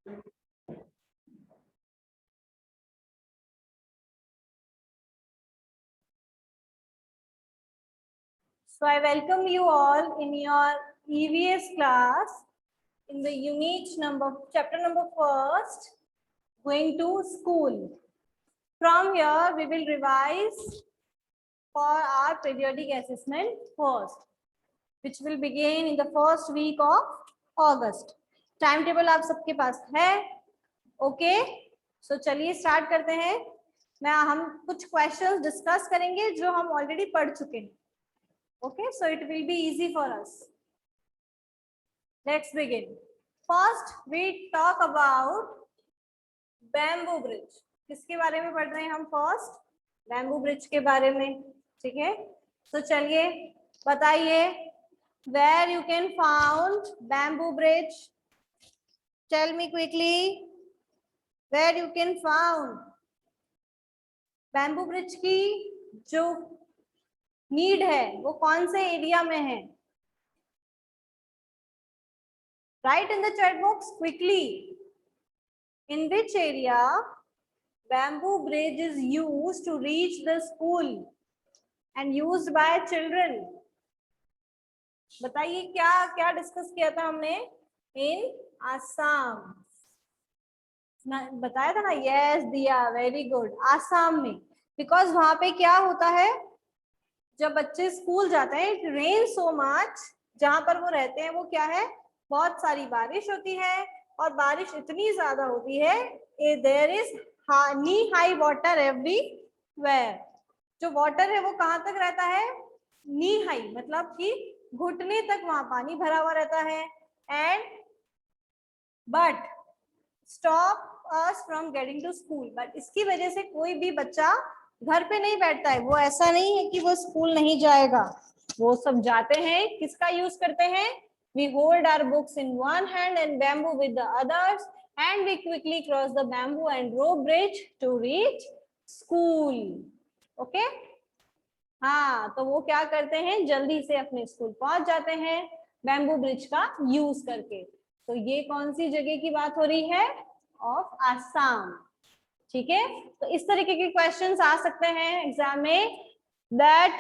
So I welcome you all in your EVS class in the chapter number first, going to school. From here, we will revise for our periodic assessment first, which will begin in the first week of August. Timetable आप सबके पास है? Okay? So चलिए start करते हैं. हम कुछ questions discuss करेंगे जो हम already पढ़ चुके हैं. Okay, so it will be easy for us. Let's begin. First, we talk about bamboo bridge. किसके बारे में पढ़ रहे हैं हम? First, bamboo bridge के बारे में. ठीक है? So चलिए बताइए, where you can found bamboo bridge? Tell me quickly, where you can found bamboo bridge की जो नीड है वो कौन से एरिया में है? Write in the chat box quickly. In which area bamboo bridge is used to reach the school and used by children? बताइए क्या क्या डिस्कस किया था हमने? In Assam. बताया था ना? यस दिया, वेरी गुड. आसाम में, बिकॉज वहां पे क्या होता है, जब बच्चे स्कूल जाते हैं, इट रेन सो मच, जहां पर वो रहते हैं वो क्या है, बहुत सारी बारिश होती है, और बारिश इतनी ज्यादा होती है, there is knee high water everywhere. जो वाटर है वो कहाँ तक रहता है? नी हाई, मतलब कि घुटने तक वहां पानी भरा हुआ रहता है. And but stop us from getting to school. But इसकी वजह से कोई भी बच्चा घर पे नहीं बैठता है. वो ऐसा नहीं है कि वो स्कूल नहीं जाएगा, वो सब जाते हैं. किसका यूज करते हैं? We hold our books in one hand and bamboo with the others, and we quickly cross the bamboo and rope bridge to reach school. Okay? हाँ, तो वो क्या करते हैं, जल्दी से अपने स्कूल पहुंच जाते हैं बैम्बू ब्रिज का यूज करके. तो ये कौन सी जगह की बात हो रही है? ऑफ आसाम. ठीक है? तो इस तरीके के क्वेश्चंस आ सकते हैं एग्जाम में. That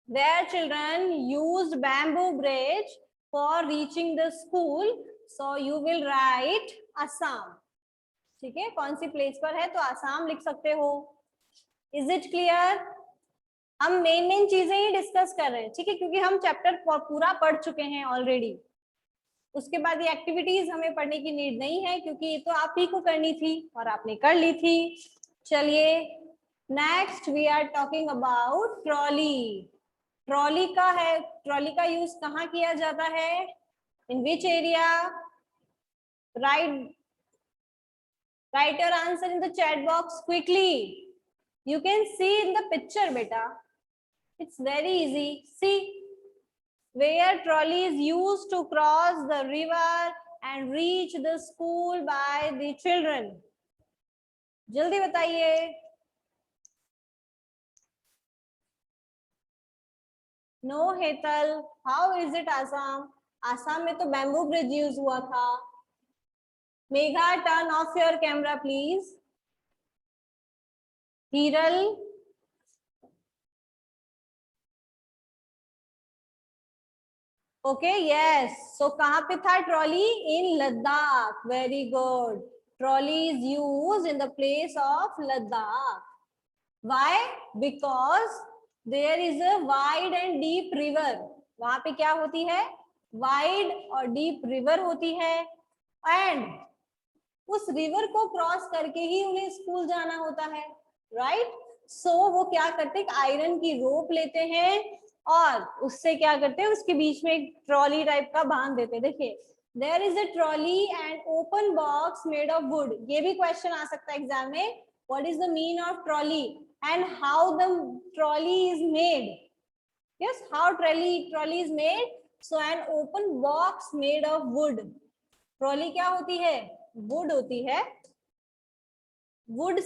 their children used bamboo bridge for reaching the school, so you will write Assam. ठीक है? कौन सी प्लेस पर है तो आसाम लिख सकते हो. Is it clear? हम मेन चीजें ही डिस्कस कर रहे हैं. ठीक है? क्योंकि हम चैप्टर पूरा पढ़ चुके हैं ऑलरेडी. उसके बाद ये एक्टिविटीज हमें पढ़ने की नीड नहीं है, क्योंकि ये तो आप ही को करनी थी और आपने कर ली थी. चलिए next we are talking about trolley. Trolley का है, ट्रॉली का यूज कहाँ किया जाता है? In which area? Right your answer in the chat box quickly. You can see in the picture बेटा. It's very easy. See where trolley is used to cross the river and reach the school by the children. जल्दी बताइए. No Hetal, how is it Assam? Assam में तो bamboo bridge use हुआ था. Megha, turn off your camera please. Hiral, okay yes. So कहाँ पे था trolley? In Ladakh. Very good. Trolley is used in the place of Ladakh. Why? Because there is a wide and deep river. वहां पे क्या होती है? वाइड और डीप रिवर होती है. एंड उस रिवर को क्रॉस करके ही उन्हें स्कूल जाना होता है. राइट? सो वो क्या करते हैं, आयरन की रोप लेते हैं और उससे क्या करते हैं, उसके बीच में एक ट्रॉली टाइप का बांध देते हैं. देखिए, there is a trolley and open box made of wood. ये भी क्वेश्चन आ सकता है एग्जाम में. What is the mean of trolley and how the trolley is made? Yes, how trolley is made? So an open box made of wood. Trolley क्या होती है? Would होती है. वुड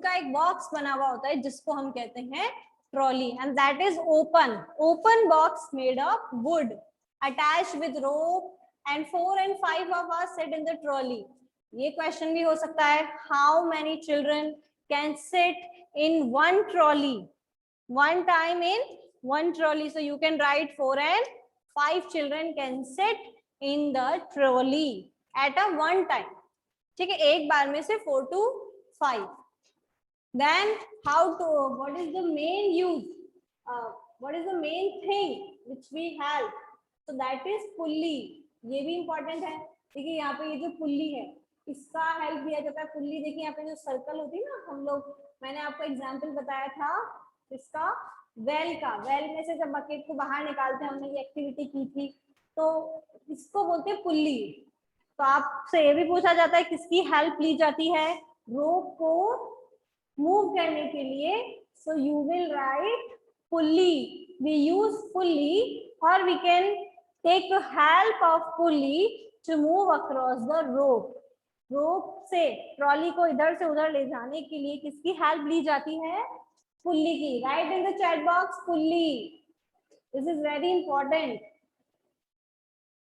का एक बॉक्स बना हुआ होता है जिसको हम कहते हैं trolley, and that is open box made of would attached with rope, and 4 and 5 of us sit in the trolley. ये क्वेश्चन भी हो सकता है, how many children can sit in one trolley, one time in one trolley. So you can write 4 and 5 children can sit in the trolley at a one time. ठीक है, एक बार में से 4 to 5. Then how to, what is the main use, what is the main thing which we have? So that is pulley. ये भी important है. देखिए यहाँ पे ये जो पुल्ली है इसका हेल्प दिया जाता है. पुल्ली देखिए यहाँ पे जो सर्कल होती है ना, हम लोग, मैंने आपको एग्जाम्पल बताया था इसका वेल का, वेल में से जब बकेट को बाहर निकालते हैं, हमने ये एक्टिविटी की थी, तो इसको बोलते हैं पुल्ली. तो आपसे ये भी पूछा जाता है किसकी हेल्प ली जाती है, रोप को मूव करने के लिए. So you will write pulley. We use pulley और we can take the help of pulley to move across the rope. Rope से ट्रॉली को इधर से उधर ले जाने के लिए किसकी हेल्प ली जाती है, पुल्ली की. Right in the chat box pulley. This is very important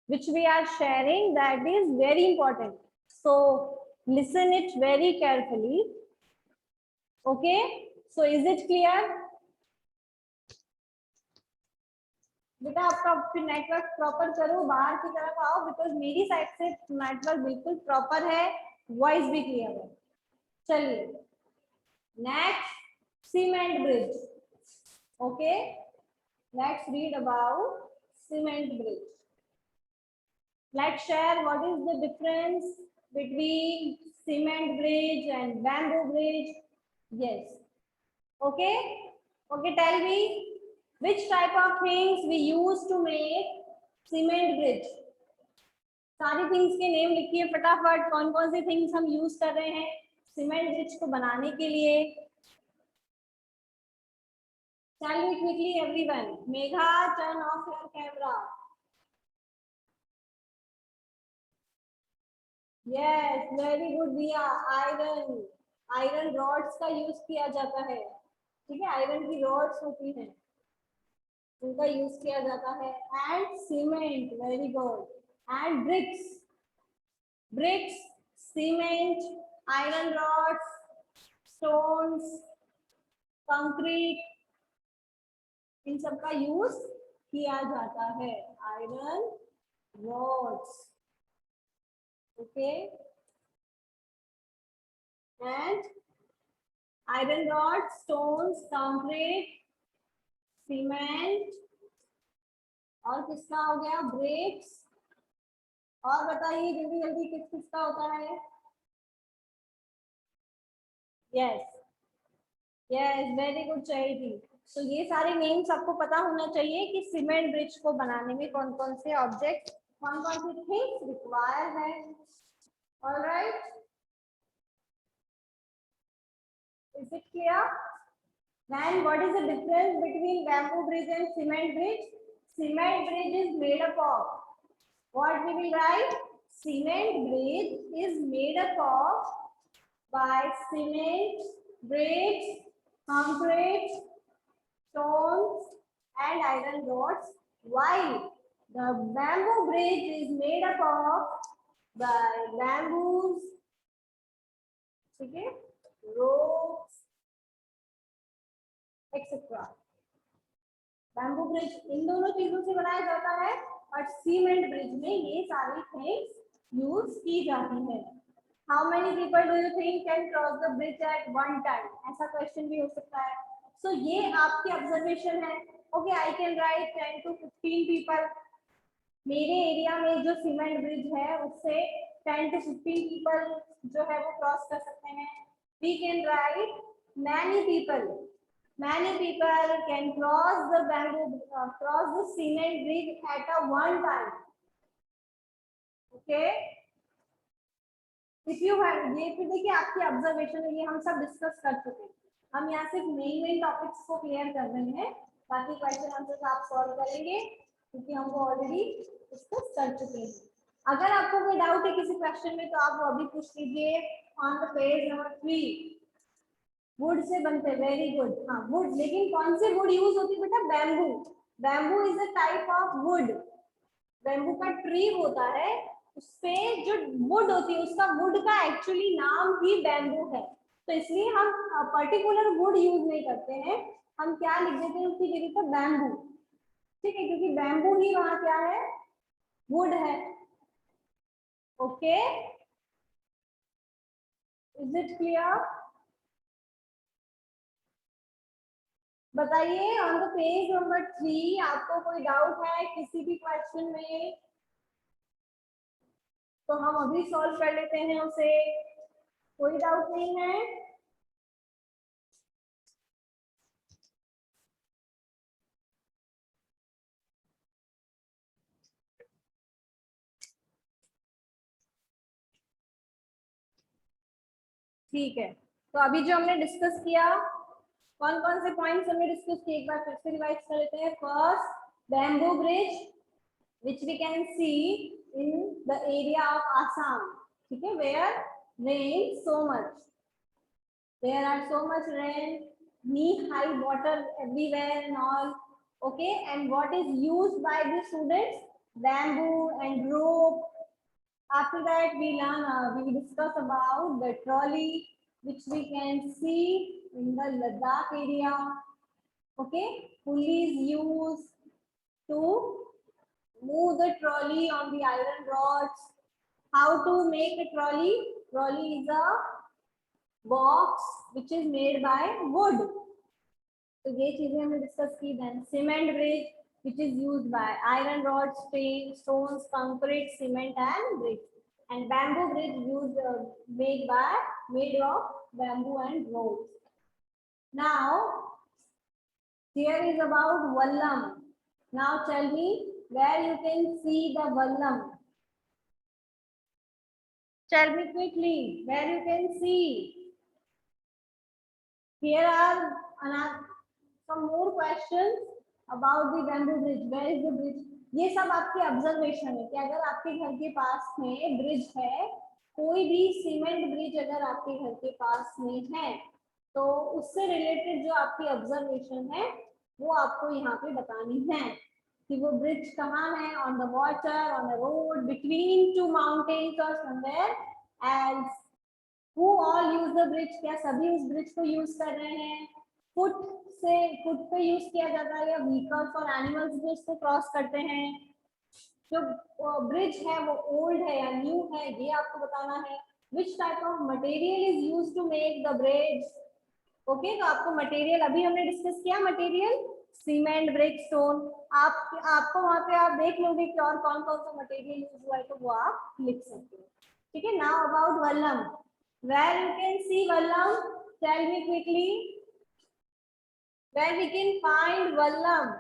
which we are sharing, that is very important. So listen it very carefully. Okay, so is it clear? बेटा आपका फिर नेटवर्क प्रॉपर करो, बाहर की तरफ आओ, because मेरी side से नेटवर्क बिल्कुल प्रॉपर है, वॉइस भी क्लियर है. चलिए next, cement bridge. Okay, let's read about cement bridge. Let's share what is the difference between cement bridge and bamboo bridge. Yes. Okay. Okay. Tell me which type of things we use to make cement bridge. सारी things के name लिखिए फटाफट. कौन कौन सी things हम use कर रहे हैं सीमेंट ब्रिज को बनाने के लिए. Tell me quickly everyone. Megha, turn off your camera. Yes, very good दिया. आयरन, आयरन रॉड्स का यूज किया जाता है. ठीक है, आयरन की रॉड्स होती हैं, उनका यूज किया जाता है. And cement, very good. And bricks, bricks, cement, iron rods, stones, concrete, इन सब का यूज किया जाता है. Iron rods. Okay, and iron rods, stones, concrete, cement, और किसका हो गया, ब्रिक्स. और बताइए जल्दी जल्दी किस किसका होता है. यस यस, वेरी गुड चाहिए. तो ये सारे नेम्स आपको पता होना चाहिए कि सीमेंट ब्रिज को बनाने में कौन कौन से ऑब्जेक्ट, कौन कौन सी थिंग्स रिक्वायर है. All right, is it clear? Then what is the difference between bamboo bridge and cement bridge? Cement bridge is made up of, what we will write, cement bridge is made up of by cement, bricks, concrete, stones and iron rods, while the bamboo bridge is made up of by bamboos, ठीक है, ropes, etc. Bamboo bridge इन दोनों चीजों से बनाया जाता है और cement bridge में ये सारी थिंग्स यूज की जाती है. How many people do you think can cross the bridge at one time, ऐसा क्वेश्चन भी हो सकता है. सो ये आपकी ऑब्जर्वेशन है. Okay, I can write 10 to 15 people. मेरे एरिया में जो सीमेंट ब्रिज है उससे 10 to 15 पीपल जो है वो क्रॉस कर सकते हैं. We can write many people. Many people can cross the cross the cement bridge at a one time. Okay. If you have, ये फिर देखिए आपकी ऑब्जर्वेशन है, ये हम सब डिस्कस कर चुके हैं. हम यहाँ सिर्फ मेन टॉपिक्स को क्लियर कर रहे हैं, बाकी क्वेश्चन आंसर आप सॉल्व करेंगे क्योंकि हमको ऑलरेडी डिस्कस कर चुके हैं. अगर आपको कोई डाउट है किसी क्वेश्चन में तो आप वो अभी पूछ लीजिए. On the page number 3 would say बनते, वेरी गुड. हाँ वुड, लेकिन कौन सी वुड यूज होती है बेटा, bamboo. Bamboo is a type of would. Bamboo का ट्री होता है उसपे जो वुड होती है उसका वुड का एक्चुअली नाम ही बैम्बू है, तो इसलिए हम पर्टिकुलर वुड यूज नहीं करते हैं, हम क्या लिख देते हैं उसकी जगह पर बैम्बू। ठीक है, क्योंकि बैम्बू ही वहां क्या है, वुड है। Okay, is it clear? बताइए ऑन द पेज नंबर 3 आपको कोई डाउट है किसी भी क्वेश्चन में, तो हम अभी सॉल्व कर लेते हैं उसे, कोई डाउट नहीं है? ठीक है, तो अभी जो हमने डिस्कस किया, कौन कौन से पॉइंट्स हमने डिस्कस किए, एक बार फिर से रिवाइज कर लेते हैं। First, bamboo bridge which we can see in the area of Assam, ठीक है, where rain so much, there are so much rain, knee high water everywhere and all. Okay, and what is used by the students? Bamboo and rope. After that we discuss about the trolley which we can see in the Ladakh area. Okay, pulley is used to move the trolley on the iron rods. How to make a trolley? Trolley is a box which is made by wood. तो ये चीजें हमने discuss की। Then cement bridge which is used by iron rods, stones, concrete, cement and bricks. And bamboo bridge used made of bamboo and ropes. Now here is about vallam. Now tell me where you can see the vallam. Tell me quickly where you can see. Here are some more questions about the bamboo bridge. Where is the bridge? ये सब आपकी observation है कि अगर आपके घर के पास में ब्रिज है, कोई भी सीमेंट ब्रिज अगर आपके घर के पास में है, तो उससे रिलेटेड जो आपकी ऑब्जर्वेशन है वो आपको यहाँ पे बतानी है कि वो ब्रिज कहाँ है, on the water, on the road, between two mountains और somewhere else. Who all use the bridge? क्या सभी उस ब्रिज को यूज कर रहे हैं? फुट पे यूज किया जाता है या व्हीकल्स और एनिमल्स भी उसको क्रॉस करते हैं? जो ब्रिज है वो ओल्ड है या न्यू है ये आपको बताना है। Which type of material is use to make the bridge? Okay, तो आपको मटेरियल अभी हमने डिस्कस किया, मटेरियल सीमेंट, ब्रिक, स्टोन। आपको वहां पे आप देख लोगे कि और कौन कौन सा मटेरियल यूज हुआ है तो वो आप लिख सकते हो। ठीक है, now about Vallabh, where you can see vallam, tell me quickly where we can find vallam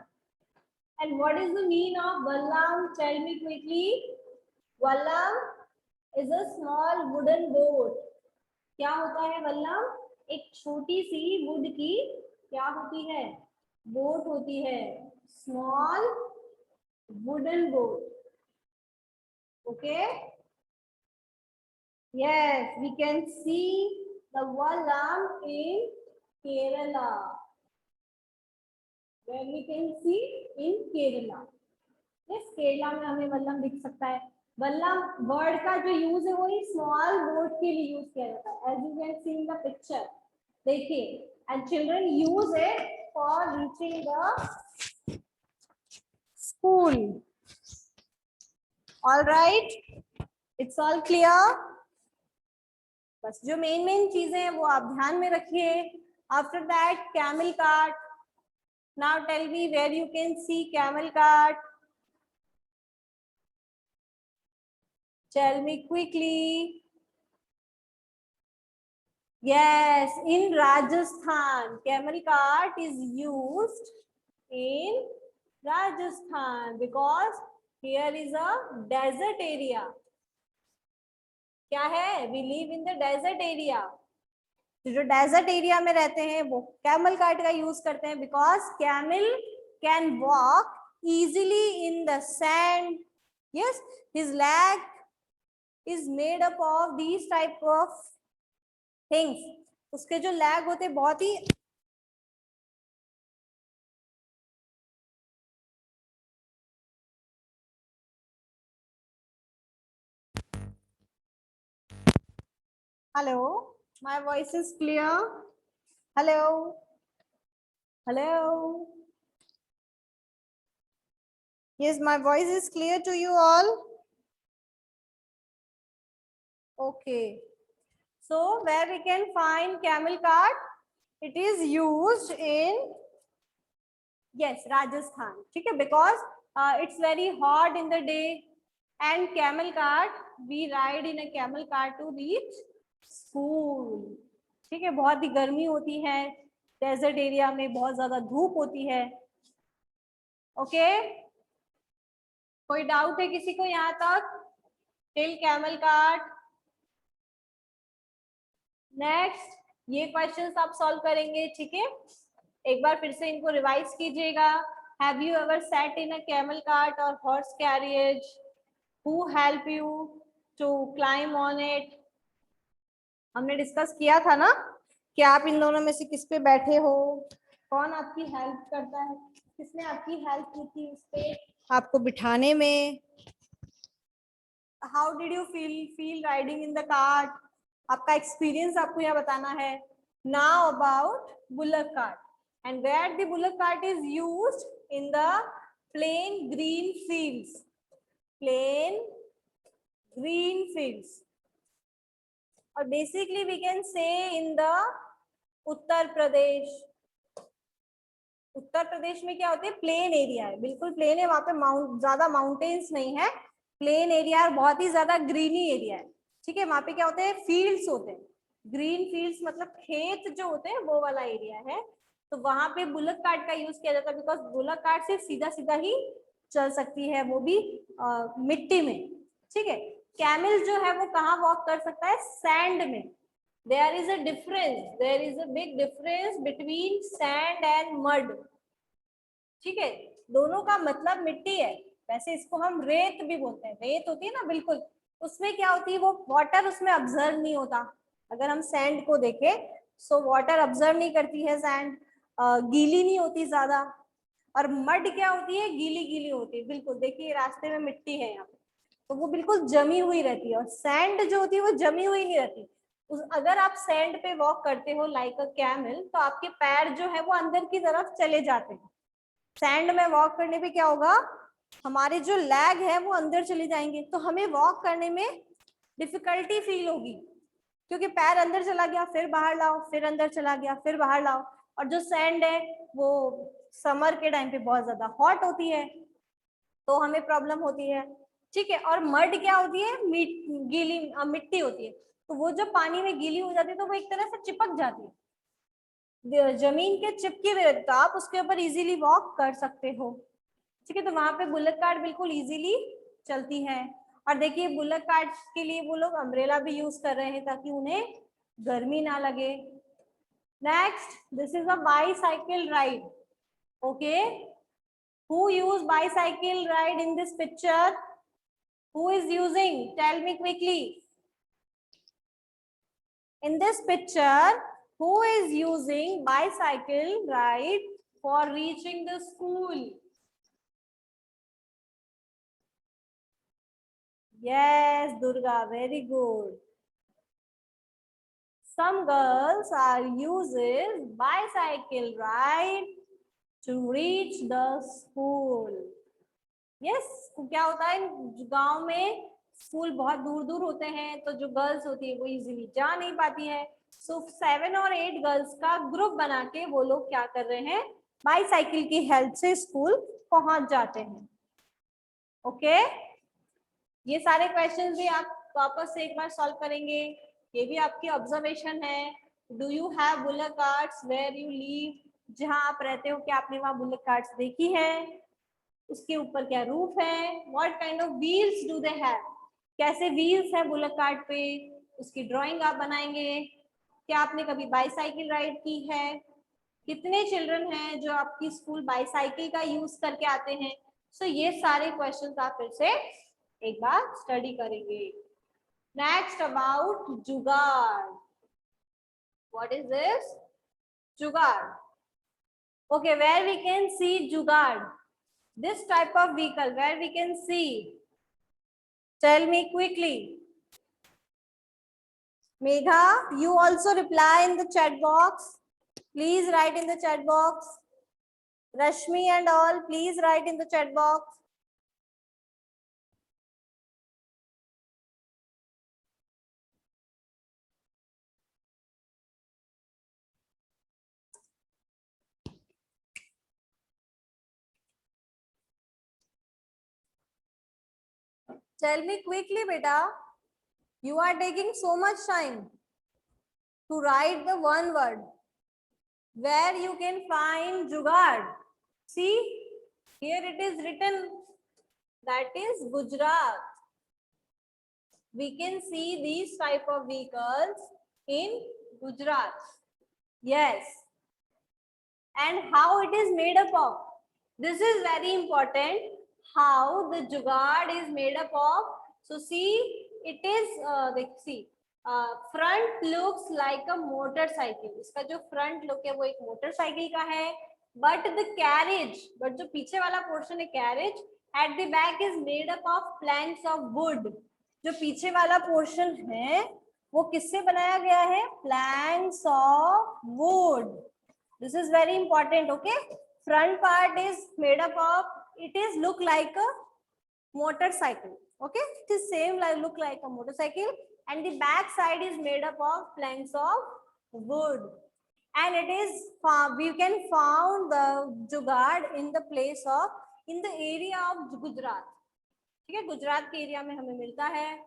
and what is the meaning of vallam, tell me quickly. Vallam is a small wooden boat. क्या होता है वल्लम? एक छोटी सी would की क्या होती है, boat होती है, small wooden boat. Okay, yes, we can see the vallam in Kerala, where we can see in Kerala. yes, Kerala में हमें वल्लम दिख सकता है। वल्लम वर्ड का जो यूज है वो स्मॉल बोट के लिए यूज किया जाता है, as you can see in the picture. देखिए, and children use it for reaching the school. All right, it's all clear? बस जो मेन चीजें हैं वो आप ध्यान में रखिए। After that camel cart. Now tell me where you can see camel cart, tell me quickly. Yes, in Rajasthan camel cart is used in Rajasthan because here is a desert area. क्या है? we live in the desert area. तो जो desert area में रहते हैं वो camel cart का use करते हैं because camel can walk easily in the sand. Yes, his leg is made up of these type of things. उसके जो लैग होते बहुत ही Hello, my voice is clear. Hello, hello. Yes, my voice is clear to you all. Okay. So where we can find camel cart? It is used in, yes, Rajasthan. Okay, because it's very hot in the day, and camel cart, we ride in a camel cart to reach school. ठीक है, बहुत ही गर्मी होती है, desert area में बहुत ज्यादा धूप होती है. ओके, कोई डाउट है किसी को यहाँ तक? Till camel cart. नेक्स्ट, ये क्वेश्चंस आप सॉल्व करेंगे. ठीक है, एक बार फिर से इनको रिवाइज कीजिएगा. Have you ever sat in a camel cart or horse carriage? Who help you to climb on it? हमने डिस्कस किया था ना कि आप इन दोनों में से किस पे बैठे हो, कौन आपकी हेल्प करता है, किसने आपकी हेल्प की थी उस पे आपको बिठाने में. How did you feel riding in the cart? आपका एक्सपीरियंस आपको यहाँ बताना है. Now about bullock cart, and where the bullock cart is used in the plain green fields. Plain green fields, और basically we can say in the Uttar Pradesh. Uttar Pradesh में क्या होते हैं? प्लेन एरिया है, बिल्कुल प्लेन है, वहां पे ज्यादा माउंटेन्स नहीं है, प्लेन एरिया है, बहुत ही ज्यादा ग्रीनी एरिया है. ठीक है, वहां पे क्या होते हैं? फील्ड्स होते हैं. ग्रीन फील्ड्स मतलब खेत जो होते हैं, वो वाला एरिया है. तो वहां पे बुलक कार्ट का यूज किया जाता है, बिकॉज बुलक कार्ट सिर्फ सीधा सीधा ही चल सकती है, वो भी मिट्टी में. ठीक है, कैमल जो है वो कहाँ वॉक कर सकता है? सैंड में. There is a difference. There is a big difference between sand and mud. ठीक है, दोनों का मतलब मिट्टी है. वैसे इसको हम रेत भी बोलते हैं. रेत होती है ना, बिल्कुल, उसमें क्या होती है? वो वाटर उसमें ऑब्जर्व नहीं होता. अगर हम सैंड को देखें, सो वाटर ऑब्जर्व नहीं करती है सैंड, गीली नहीं होती ज्यादा. और मड क्या होती है? गीली गीली होती है. बिल्कुल देखिए, रास्ते में मिट्टी है यहाँ पे, तो वो बिल्कुल जमी हुई रहती है. और सैंड जो होती है वो जमी हुई नहीं रहती. अगर आप सैंड पे वॉक करते हो लाइक अ कैमल, तो आपके पैर जो है वो अंदर की तरफ चले जाते हैं. सैंड में वॉक करने पे क्या होगा? हमारे जो लेग है वो अंदर चले जाएंगे, तो हमें वॉक करने में डिफिकल्टी फील होगी, क्योंकि पैर अंदर चला गया, फिर बाहर लाओ, फिर अंदर चला गया, फिर बाहर लाओ. और जो सैंड है वो समर के टाइम पे बहुत ज्यादा हॉट होती है, तो हमें प्रॉब्लम होती है. ठीक है, और मड क्या होती है? गीली मिट्टी होती है. तो वो जब पानी में गीली हो जाती है तो वो एक तरह से चिपक जाती है, जमीन के चिपके हुए, तो आप उसके ऊपर इजीली वॉक कर सकते हो. ठीक है, तो वहां पे बुलक कार्ट बिल्कुल इजीली चलती है. और देखिए, बुलक कार्ट के लिए वो लोग अम्ब्रेला भी यूज कर रहे हैं ताकि उन्हें गर्मी ना लगे. Next, this is a bicycle ride. Okay, who use bicycle ride in this picture? Who is using? Tell me quickly. In this picture, who is using bicycle ride for reaching the school? Yes, Durga, very good. Some girls are uses bicycle ride to reach the school. Yes, क्या होता है, गांव में school बहुत दूर दूर होते हैं, तो जो गर्ल्स होती है वो इजीली जा नहीं पाती है. सो 7 और 8 गर्ल्स का ग्रुप बना के वो लोग क्या कर रहे हैं? बाईसाइकिल की हेल्प से स्कूल पहुंच जाते हैं. ओके, ये सारे क्वेश्चंस भी आप वापस से एक बार सॉल्व करेंगे. ये भी आपकी ऑब्जर्वेशन है. Do you have bullock carts where you live? जहां आप रहते हो, क्या आपने वहां बुलक कार्ट्स देखी है? उसके ऊपर क्या रूफ है? What kind of wheels do they have? कैसे व्हील्स है बुलक कार्ट पे? उसकी ड्राइंग आप बनाएंगे. क्या आपने कभी बाईसाइकिल राइड की है? कितने चिल्ड्रन हैं जो आपकी स्कूल बाईसाइकिल का यूज करके आते हैं? सो ये सारे क्वेश्चंस आप फिर से एक बार स्टडी करेंगे. नेक्स्ट, अबाउट जुगाड़. What is this? जुगाड़. Okay, where we can see jugaad? This type of vehicle, where we can see? Tell me quickly. Megha, you also reply in the chat box. Please write in the chat box. Rashmi and all, please write in the chat box. Tell me quickly, beta. You are taking so much time to write the one word where you can find jugaad. See, here it is written, that is Gujarat. We can see these type of vehicles in Gujarat. Yes. And how it is made up of. This is very important. How the jugaad is made up of. So see, it is see. Front looks like a motorcycle. इसका जो front look है वो एक motorcycle का है. But the carriage, but जो पीछे वाला portion है carriage, at the back is made up of planks of wood. जो पीछे वाला portion है वो किससे बनाया गया है? Planks of wood. This is very important. Okay. Front part is made up of. It is look like a motorcycle. Okay, it is same like look like a motorcycle, and the back side is made up of planks of wood, and it is we can found the jugaad in the place of in the area of Gujarat. ठीक है, गुजरात के area में हमें मिलता है.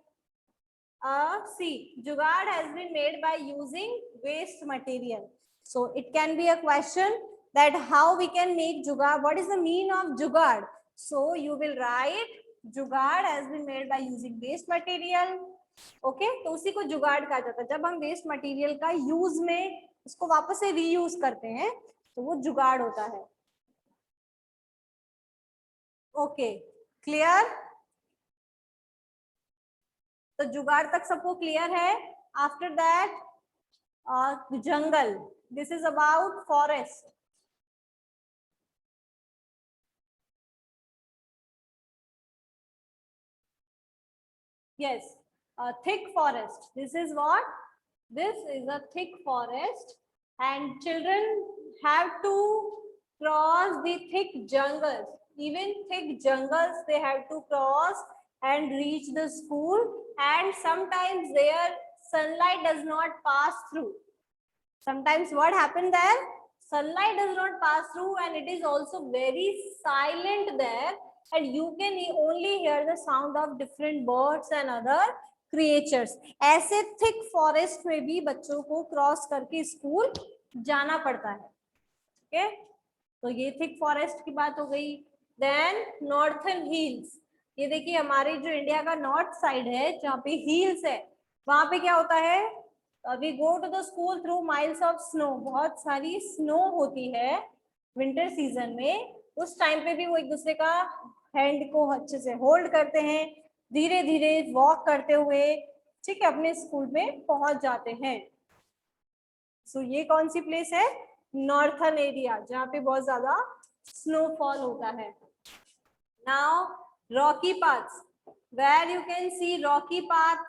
See, jugaad has been made by using waste material. So it can be a question that how we can make jugaad. What is the meaning of jugaad? So you will write जुगाड़ has been made by using waste material. Okay, तो उसी को जुगाड़ कहा जाता है. जब हम वेस्ट मटेरियल का यूज में उसको वापस से रीयूज करते हैं तो वो जुगाड़ होता है. Okay, clear? तो जुगाड़ तक सबको क्लियर है. After that jungle. This is about forest. Yes, a thick forest. This is what? This is a thick forest, and children have to cross the thick jungles. Even thick jungles they have to cross and reach the school, and sometimes their sunlight does not pass through. Sometimes what happened there? Sunlight does not pass through, and it is also very silent there. And you can only hear the sound of different birds and other creatures. ऐसे thick forest में भी बच्चों को cross करके school जाना पड़ता है. Okay, तो ये thick forest की बात हो गई. Then northern hills. ये देखिए हमारे जो इंडिया का नॉर्थ साइड है जहाँ पे हिल्स है वहां पे क्या होता है? We go to the school through miles of snow. बहुत सारी स्नो होती है विंटर सीजन में. उस टाइम पे भी वो एक दूसरे का हैंड को अच्छे से होल्ड करते हैं, धीरे धीरे वॉक करते हुए, ठीक है, अपने स्कूल में पहुंच जाते हैं. सो ये कौन सी प्लेस है? नॉर्थर्न एरिया, जहाँ पे बहुत ज्यादा स्नोफॉल होता है. Now rocky paths, where you can see rocky path.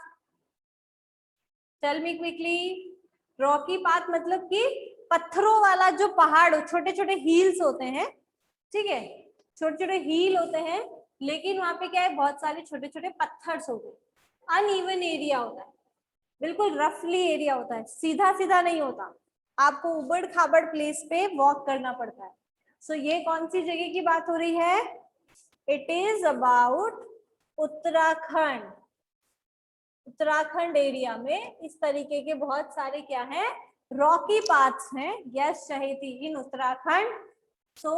Tell me quickly. Rocky path मतलब कि पत्थरों वाला जो पहाड़, छोटे छोटे हील्स होते हैं, ठीक है, छोटे छोटे हील होते हैं, लेकिन वहां पे क्या है? बहुत सारे छोटे छोटे पत्थर होते हैं. अनइवन एरिया होता है, बिल्कुल रफली एरिया होता है, सीधा सीधा नहीं होता. आपको उबड़ खाबड़ प्लेस पे वॉक करना पड़ता है. सो ये कौन सी जगह की बात हो रही है? It is about Uttarakhand. Uttarakhand area में इस तरीके के बहुत सारे क्या हैं? रॉकी पाथ्स हैं. यस शहेती, इन उत्तराखंड. सो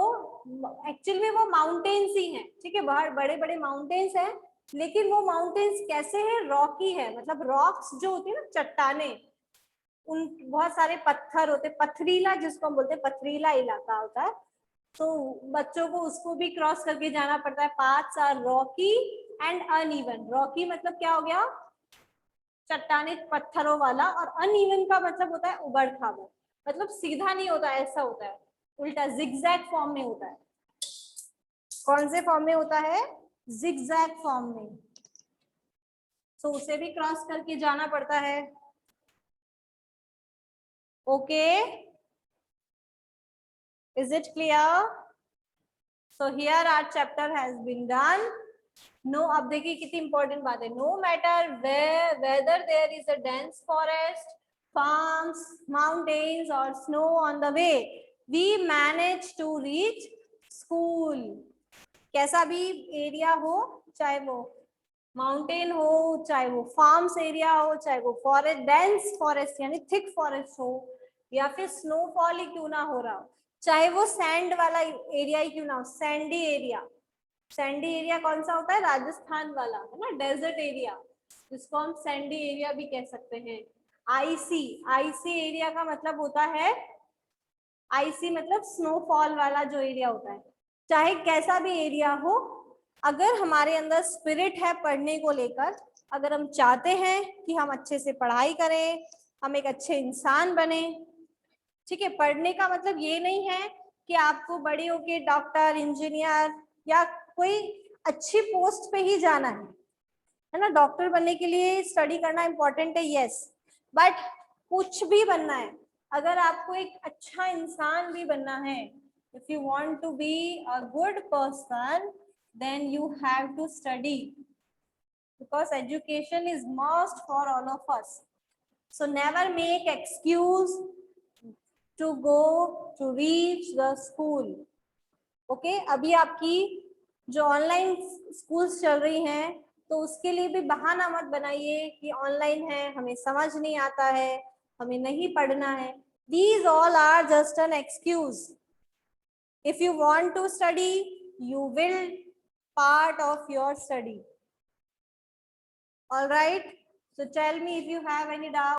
एक्चुअली में वो माउंटेन्स ही हैं, ठीक है, बाहर बड़े बड़े माउंटेन्स हैं, लेकिन वो माउंटेन्स कैसे हैं? रॉकी है, मतलब रॉक्स जो होती है ना, चट्टाने, उन बहुत सारे पत्थर होते, पथरीला जिसको हम बोलते हैं, पथरीला इलाका होता है. तो बच्चों को उसको भी क्रॉस करके जाना पड़ता है. Paths are rocky and uneven. Rocky मतलब क्या हो गया? चट्टाने, पत्थरों वाला, और अनइवन का मतलब होता है उबड़ खाबड़, मतलब सीधा नहीं होता, ऐसा होता है, उल्टा जिगजैग फॉर्म में होता है. कौन से फॉर्म में होता है? जिगजैग फॉर्म में. सो उसे भी क्रॉस करके जाना पड़ता है. Okay, is it clear? So here our chapter has been done. No, अब देखिए कितनी important बात है. No matter whether there is a dense forest, farms, mountains or snow on the way, we manage to reach school. कैसा भी area हो, चाहे वो माउंटेन हो, चाहे वो फार्म्स एरिया हो, चाहे वो फॉरेस्ट, डेंस फॉरेस्ट यानी थिक फॉरेस्ट हो, या फिर स्नोफॉल ही क्यों ना हो रहा हो, चाहे वो सैंड वाला एरिया ही क्यों ना हो, सैंडी एरिया. सैंडी एरिया कौन सा होता है? राजस्थान वाला है ना, डेजर्ट एरिया, जिसको हम सैंडी एरिया भी कह सकते हैं. आईसी, आईसी एरिया का मतलब होता है, आईसी मतलब स्नोफॉल वाला जो एरिया होता है. चाहे कैसा भी एरिया हो, अगर हमारे अंदर स्पिरिट है पढ़ने को लेकर, अगर हम चाहते हैं कि हम अच्छे से पढ़ाई करें, हम एक अच्छे इंसान बने, ठीक है. पढ़ने का मतलब ये नहीं है कि आपको बड़े होके डॉक्टर, इंजीनियर या कोई अच्छी पोस्ट पे ही जाना है ना. डॉक्टर बनने के लिए स्टडी करना इंपॉर्टेंट है, यस, बट कुछ भी बनना है, अगर आपको एक अच्छा इंसान भी बनना है, if you want to be a good person, then you have to study, because education is must for all of us. So never make excuse to go to reach the school. Okay, अभी आपकी जो online schools चल रही हैं, तो उसके लिए भी बहाना मत बनाइए कि ऑनलाइन है, हमें समझ नहीं आता है, हमें नहीं पढ़ना है. These all are just an excuse. If you want to study, you will part of your study. All right. So tell me if you have any doubt.